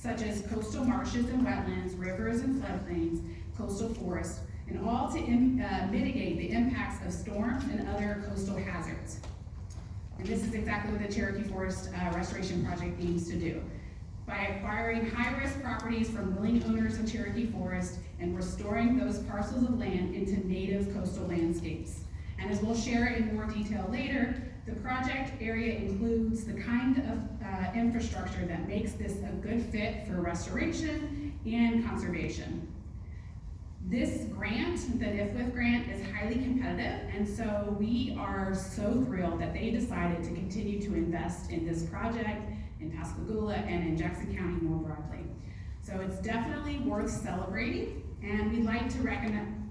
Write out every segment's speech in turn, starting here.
such as coastal marshes and wetlands, rivers and floodplains, coastal forests, and all to mitigate the impacts of storms and other coastal hazards. And this is exactly what the Cherokee Forest Restoration Project aims to do. By acquiring high-risk properties from willing owners of Cherokee Forest and restoring those parcels of land into native coastal landscapes. And as we'll share in more detail later, the project area includes the kind of infrastructure that makes this a good fit for restoration and conservation. This grant, the NIFWIF grant, is highly competitive, and so we are so thrilled that they decided to continue to invest in this project in Pascagoula and in Jackson County more broadly. So it's definitely worth celebrating, and we'd like to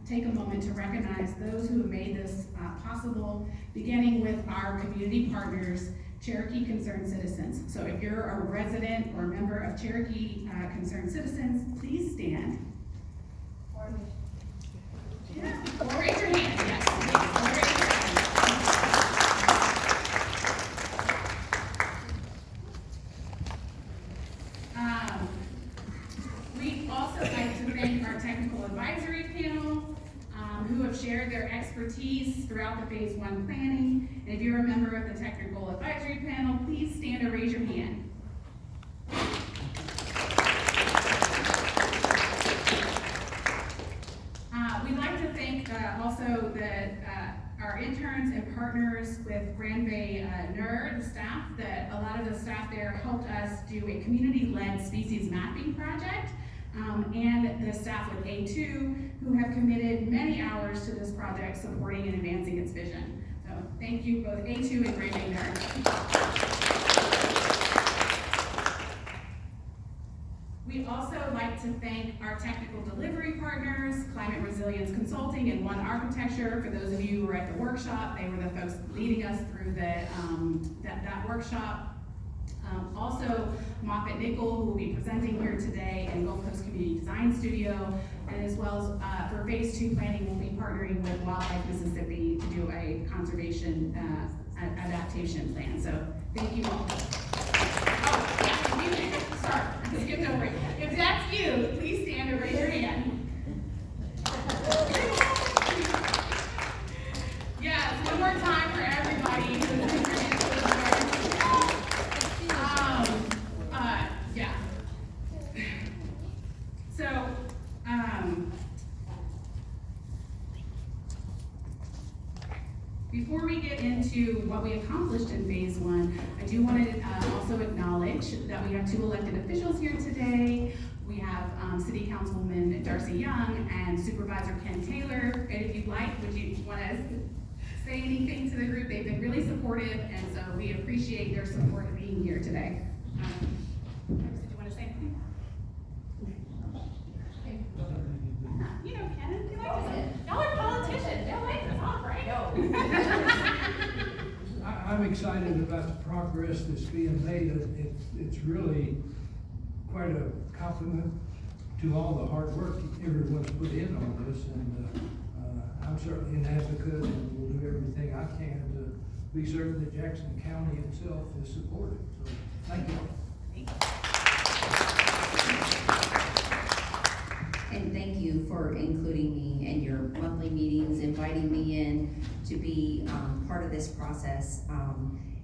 take a moment to recognize those who have made this possible, beginning with our community partners, Cherokee Concerned Citizens. So if you're a resident or a member of Cherokee Concerned Citizens, please stand. Yeah. Or raise your hand, yes. Or raise your hand. We'd also like to thank our technical advisory panel, who have shared their expertise throughout the Phase 1 planning. And if you're a member of the technical advisory panel, please stand or raise your hand. We'd like to thank also our interns and partners with Grand Bay NER, the staff, that a lot of the staff there helped us do a community-led species mapping project, and the staff with A2, who have committed many hours to this project, supporting and advancing its vision. So thank you both A2 and Grand Bay NER. We'd also like to thank our technical delivery partners, Climate Resilience Consulting and One Architecture. For those of you who were at the workshop, they were the folks leading us through that workshop. Also, Moffitt Nickel, who will be presenting here today, and Gulf Coast Community Design Studio, and as well as for Phase 2 planning, we'll be partnering with Wildlife Mississippi to do a conservation adaptation plan. So thank you all. Oh, yeah, sorry, I skipped over it. If that's you, please stand and raise your hand. Yes, one more time for everybody who's interested. Yeah. So, before we get into what we accomplished in Phase 1, I do want to also acknowledge that we have 2 elected officials here today. We have City Councilman Darcy Young and Supervisor Ken Taylor. And if you'd like, would you want to say anything to the group? They've been really supportive, and so we appreciate their support of being here today. Did you want to say anything? You know, Ken, you like this? Y'all are politicians. Y'all like this off, right? I'm excited about the progress that's being made. It's really quite a compliment to all the hard work everyone's put in on this, and I'm certainly an advocate and will do everything I can to be certain that Jackson County itself is supported. So, thank you. And thank you for including me in your monthly meetings, inviting me in to be part of this process.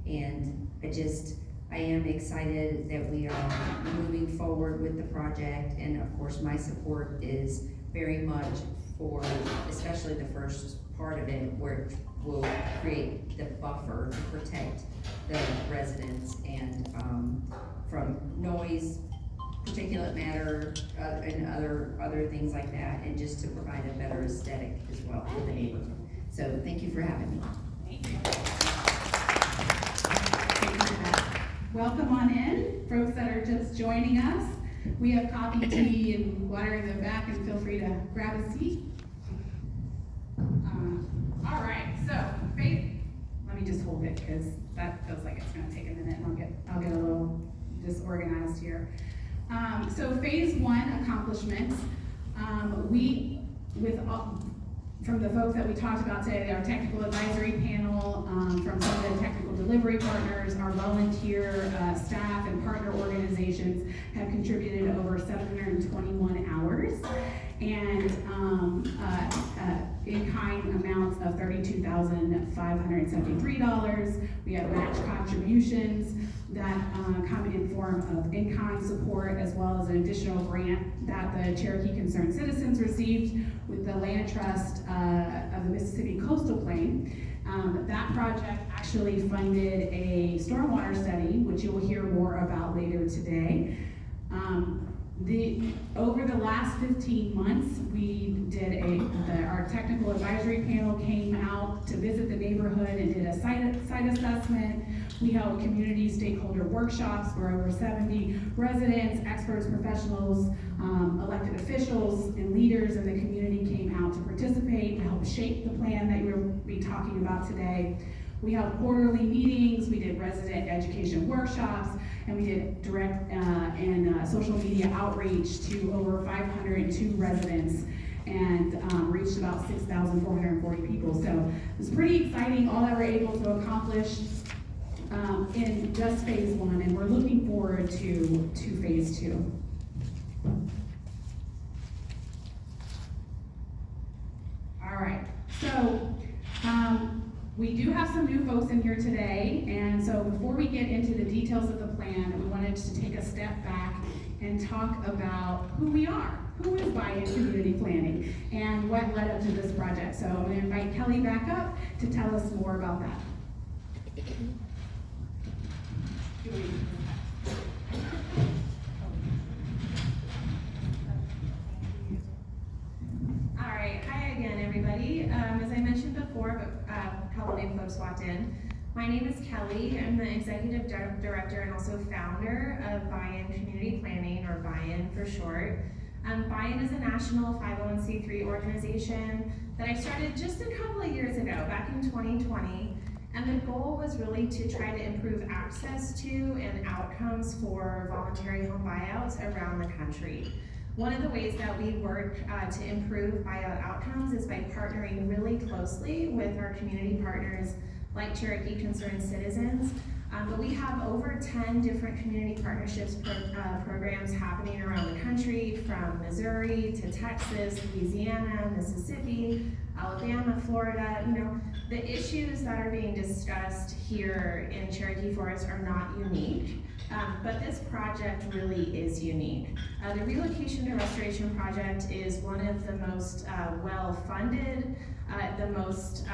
And I am excited that we are moving forward with the project. And of course, my support is very much for, especially the first part of it, where it will create the buffer to protect the residents and from noise, particulate matter, and other things like that, and just to provide a better aesthetic as well for the neighborhood. So thank you for having me. Thank you. Welcome on in, folks that are just joining us. We have coffee, tea, and water in the back, and feel free to grab a seat. All right, so Faith, let me just hold it because that feels like it's going to take a minute, and I'll get a little disorganized here. So Phase 1 accomplishments, from the folks that we talked about today, our technical advisory panel, from some of the technical delivery partners, our volunteer staff and partner organizations have contributed $2,573. We have match contributions that come in form of in-kind support, as well as an additional grant that the Cherokee Concerned Citizens received with the Land Trust of the Mississippi Coastal Plain. That project actually funded a stormwater study, which you will hear more about later today. Over the last 15 months, we did our technical advisory panel came out to visit the neighborhood and did a site assessment. We held community stakeholder workshops where over 70 residents, experts, professionals, elected officials, and leaders in the community came out to participate to help shape the plan that we'll be talking about today. We held quarterly meetings, we did resident education workshops, and we did direct and social media outreach to over 502 residents and reached about 6,440 people. So it's pretty exciting, all that we're able to accomplish in just phase one, and we're looking forward to phase two. All right, so we do have some new folks in here today, and so before we get into the details of the plan, we wanted to take a step back and talk about who we are. Who is Buy-in Community Planning, and what led up to this project. So I'm going to invite Kelly back up to tell us more about that. All right, hi again, everybody. As I mentioned before, but a couple new folks walked in. My name is Kelly. I'm the executive director and also founder of Buy-in Community Planning, or Buy-in for short. Buy-in is a national 501c3 organization that I started just a couple of years ago, back in 2020. And the goal was really to try to improve access to and outcomes for voluntary home buyouts around the country. One of the ways that we work to improve buyout outcomes is by partnering really closely with our community partners like Cherokee Concerned Citizens. But we have over 10 different community partnerships programs happening around the country, from Missouri to Texas, Louisiana, Mississippi, Alabama, Florida. You know, the issues that are being discussed here in Cherokee Forest are not unique, but this project really is unique. The Relocation to Restoration Project is one of the most well-funded, the most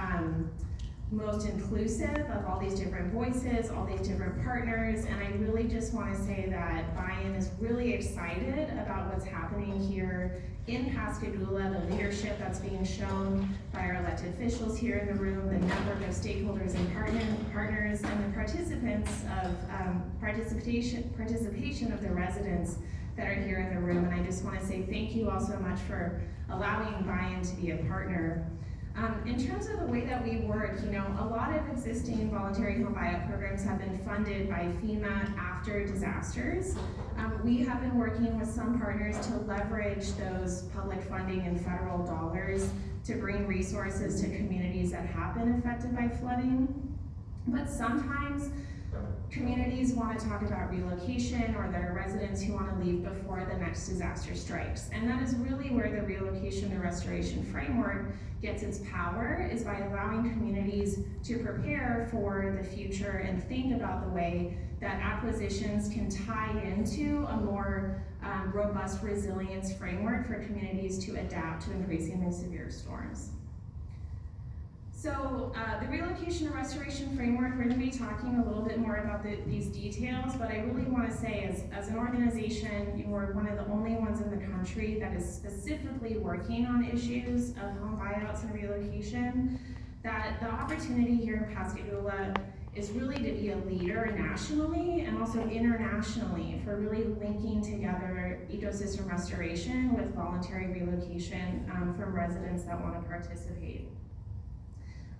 inclusive of all these different voices, all these different partners, and I really just want to say that Buy-in is really excited about what's happening here in Pascagoula, the leadership that's being shown by our elected officials here in the room, the network of stakeholders and partners, and the participants of participation of the residents that are here in the room. And I just want to say thank you all so much for allowing Buy-in to be a partner. In terms of the way that we work, you know, a lot of existing voluntary home buyout programs have been funded by FEMA after disasters. We have been working with some partners to leverage those public funding and federal dollars to bring resources to communities that have been affected by flooding. But sometimes communities want to talk about relocation, or there are residents who want to leave before the next disaster strikes. And that is really where the relocation to restoration framework gets its power, is by allowing communities to prepare for the future and think about the way that acquisitions can tie into a more robust resilience framework for communities to adapt to increasingly severe storms. So the relocation and restoration framework, we're going to be talking a little bit more about these details, but I really want to say as an organization, we're one of the only ones in the country that is specifically working on issues of home buyouts and relocation, that the opportunity here in Pascagoula is really to be a leader nationally and also internationally for really linking together ecosystem restoration with voluntary relocation from residents that want to participate.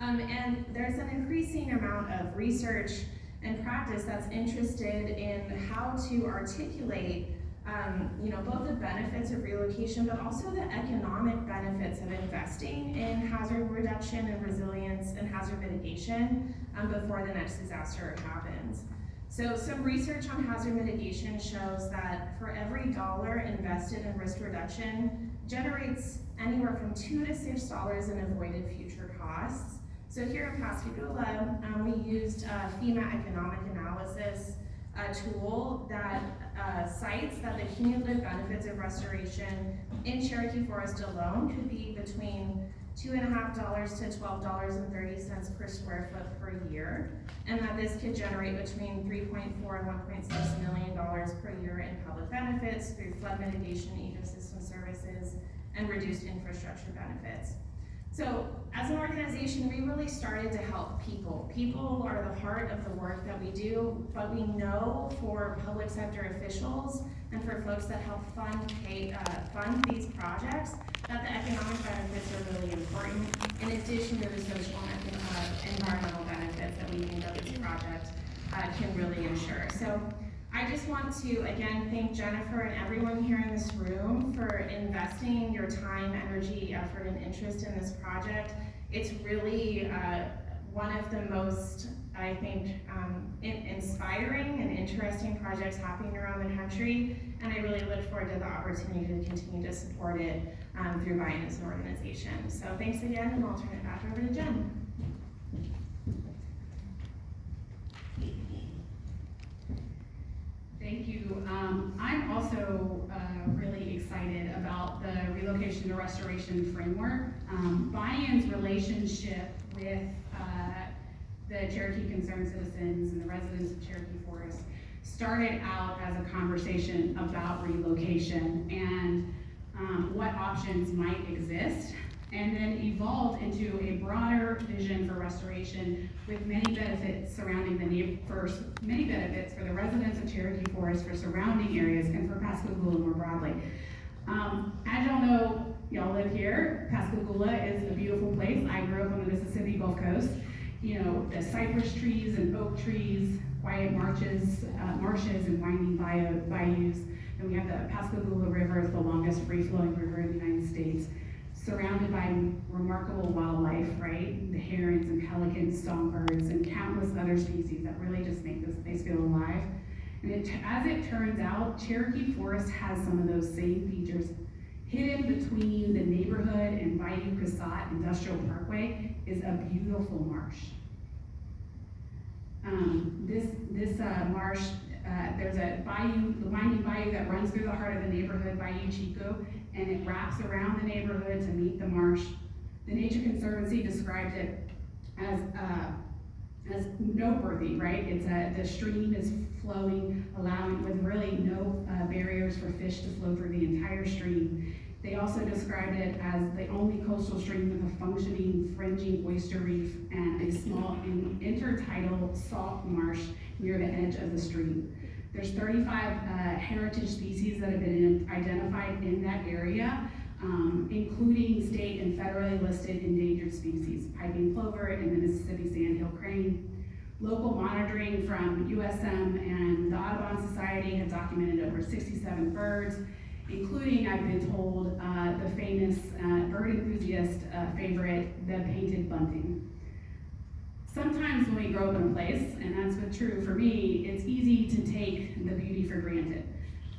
And there's an increasing amount of research and practice that's interested in how to articulate both the benefits of relocation, but also the economic benefits of investing in hazard reduction and resilience and hazard mitigation before the next disaster happens. So some research on hazard mitigation shows that for every dollar invested in risk reduction generates anywhere from $2 to $6 in avoided future costs. So here in Pascagoula, we used a FEMA economic analysis tool that cites that the cumulative benefits of restoration in Cherokee Forest alone could be between $2.50 to $12.30 per square foot per year, and that this could generate between $3.4 and $1.6 million per year in public benefits through flood mitigation, ecosystem services, and reduced infrastructure benefits. So as an organization, we really started to help people. People are the heart of the work that we do, but we know for public sector officials and for folks that help fund these projects that the economic benefits are really important, in addition to the social and environmental benefits that we think that this project can really ensure. So I just want to, again, thank Jennifer and everyone here in this room for investing your time, energy, effort, and interest in this project. It's really one of the most, I think, inspiring and interesting projects happening around the country, and I really look forward to the opportunity to continue to support it through Buy-in as an organization. So thanks again, and I'll turn it back over to Jen. Thank you. I'm also really excited about the relocation to restoration framework. Buy-in's relationship with the Cherokee Concerned Citizens and the residents of Cherokee Forest started out as a conversation about relocation and what options might exist, and then evolved into a broader vision for restoration with many benefits surrounding many benefits for the residents of Cherokee Forest, for surrounding areas, and for Pascagoula more broadly. As y'all know, y'all live here. Pascagoula is a beautiful place. I grew up on the Mississippi Gulf Coast. You know, the cypress trees and oak trees, quiet marshes and winding bayous. And we have the Pascagoula River, is the longest free-flowing river in the United States, surrounded by remarkable wildlife, right? The herons and pelicans, songbirds, and countless other species that really just make this place feel alive. And as it turns out, Cherokee Forest has some of those same features. Hidden between the neighborhood and Bayou Casat Industrial Parkway is a beautiful marsh. This marsh, there's a bayou, the winding bayou that runs through the heart of the neighborhood, Bayou Chico, and it wraps around the neighborhood to meet the marsh. The Nature Conservancy described it as noteworthy, right? The stream is flowing, allowing with really no barriers for fish to flow through the entire stream. They also described it as the only coastal stream with a functioning fringing oyster reef and a small intertidal salt marsh near the edge of the stream. There's 35 heritage species that have been identified in that area, including state and federally listed endangered species, piping plover and the Mississippi sandhill crane. Local monitoring from USM and the Audubon Society have documented over 67 birds, including, I've been told, the famous bird enthusiast favorite, the painted bunting. Sometimes when we grow up in a place, and that's what's true for me, it's easy to take the beauty for granted.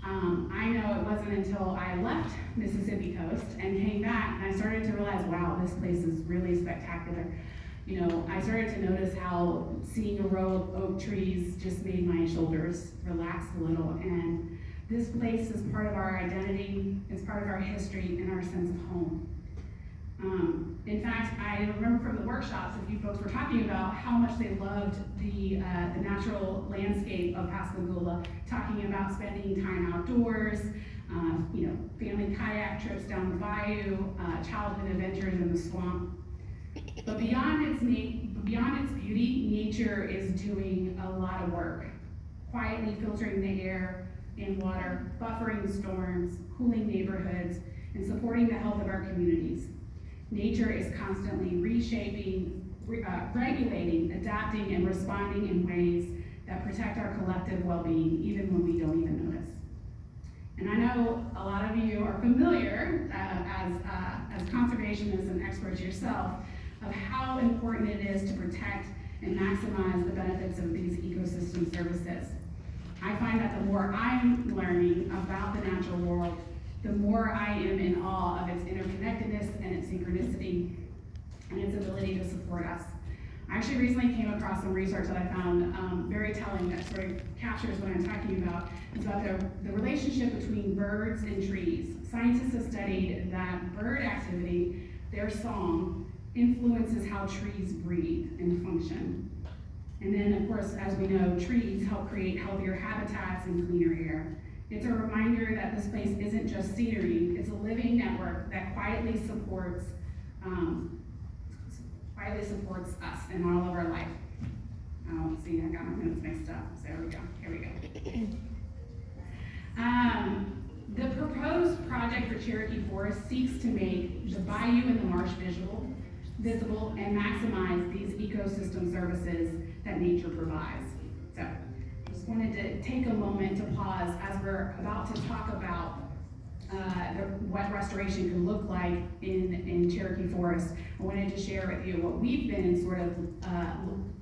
I know it wasn't until I left Mississippi coast and came back and I started to realize, wow, this place is really spectacular. You know, I started to notice how seeing a row of oak trees just made my shoulders relax a little, and this place is part of our identity, it's part of our history and our sense of home. In fact, I remember from the workshops that you folks were talking about how much they loved the natural landscape of Pascagoula, talking about spending time outdoors, you know, family kayak trips down the bayou, childhood adventures in the swamp. But beyond its beauty, nature is doing a lot of work, quietly filtering the air and water, buffering storms, cooling neighborhoods, and supporting the health of our communities. Nature is constantly reshaping, regulating, adapting, and responding in ways that protect our collective well-being, even when we don't even notice. And I know a lot of you are familiar, as conservationists and experts yourself, of how important it is to protect and maximize the benefits of these ecosystem services. I find that the more I'm learning about the natural world, the more I am in awe of its interconnectedness and its synchronicity and its ability to support us. I actually recently came across some research that I found very telling that sort of captures what I'm talking about. It's about the relationship between birds and trees. Scientists have studied that bird activity, their song, influences how trees breathe and function. And then, of course, as we know, trees help create healthier habitats and cleaner air. It's a reminder that this place isn't just scenery, it's a living network that quietly supports us in all of our life. Oh, see, I got my minutes mixed up, so here we go. The proposed project for Cherokee Forest seeks to make the bayou and the marsh visible and maximize these ecosystem services that nature provides. So, just wanted to take a moment to pause as we're about to talk about what restoration can look like in Cherokee Forest. I wanted to share with you what we've been sort of,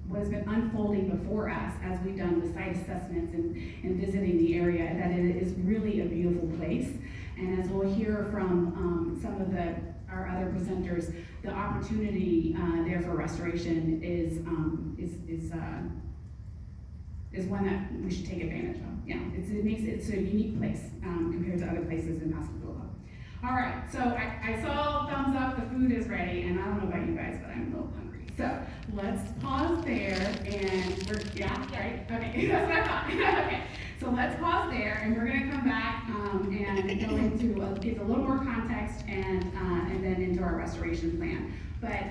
what has been unfolding before us as we've done the site assessments and visiting the area, that it is really a beautiful place. And as we'll hear from some of our other presenters, the opportunity there for restoration is one that we should take advantage of. Yeah, it's a unique place compared to other places in Pascagoula. All right, so I saw thumbs up, the food is ready, and I don't know about you guys, but I'm a little hungry. So let's pause there, and yeah, right? Okay, that's what I thought. Okay, so let's pause there, and we're gonna come back and go into give a little more context and then into our restoration plan. But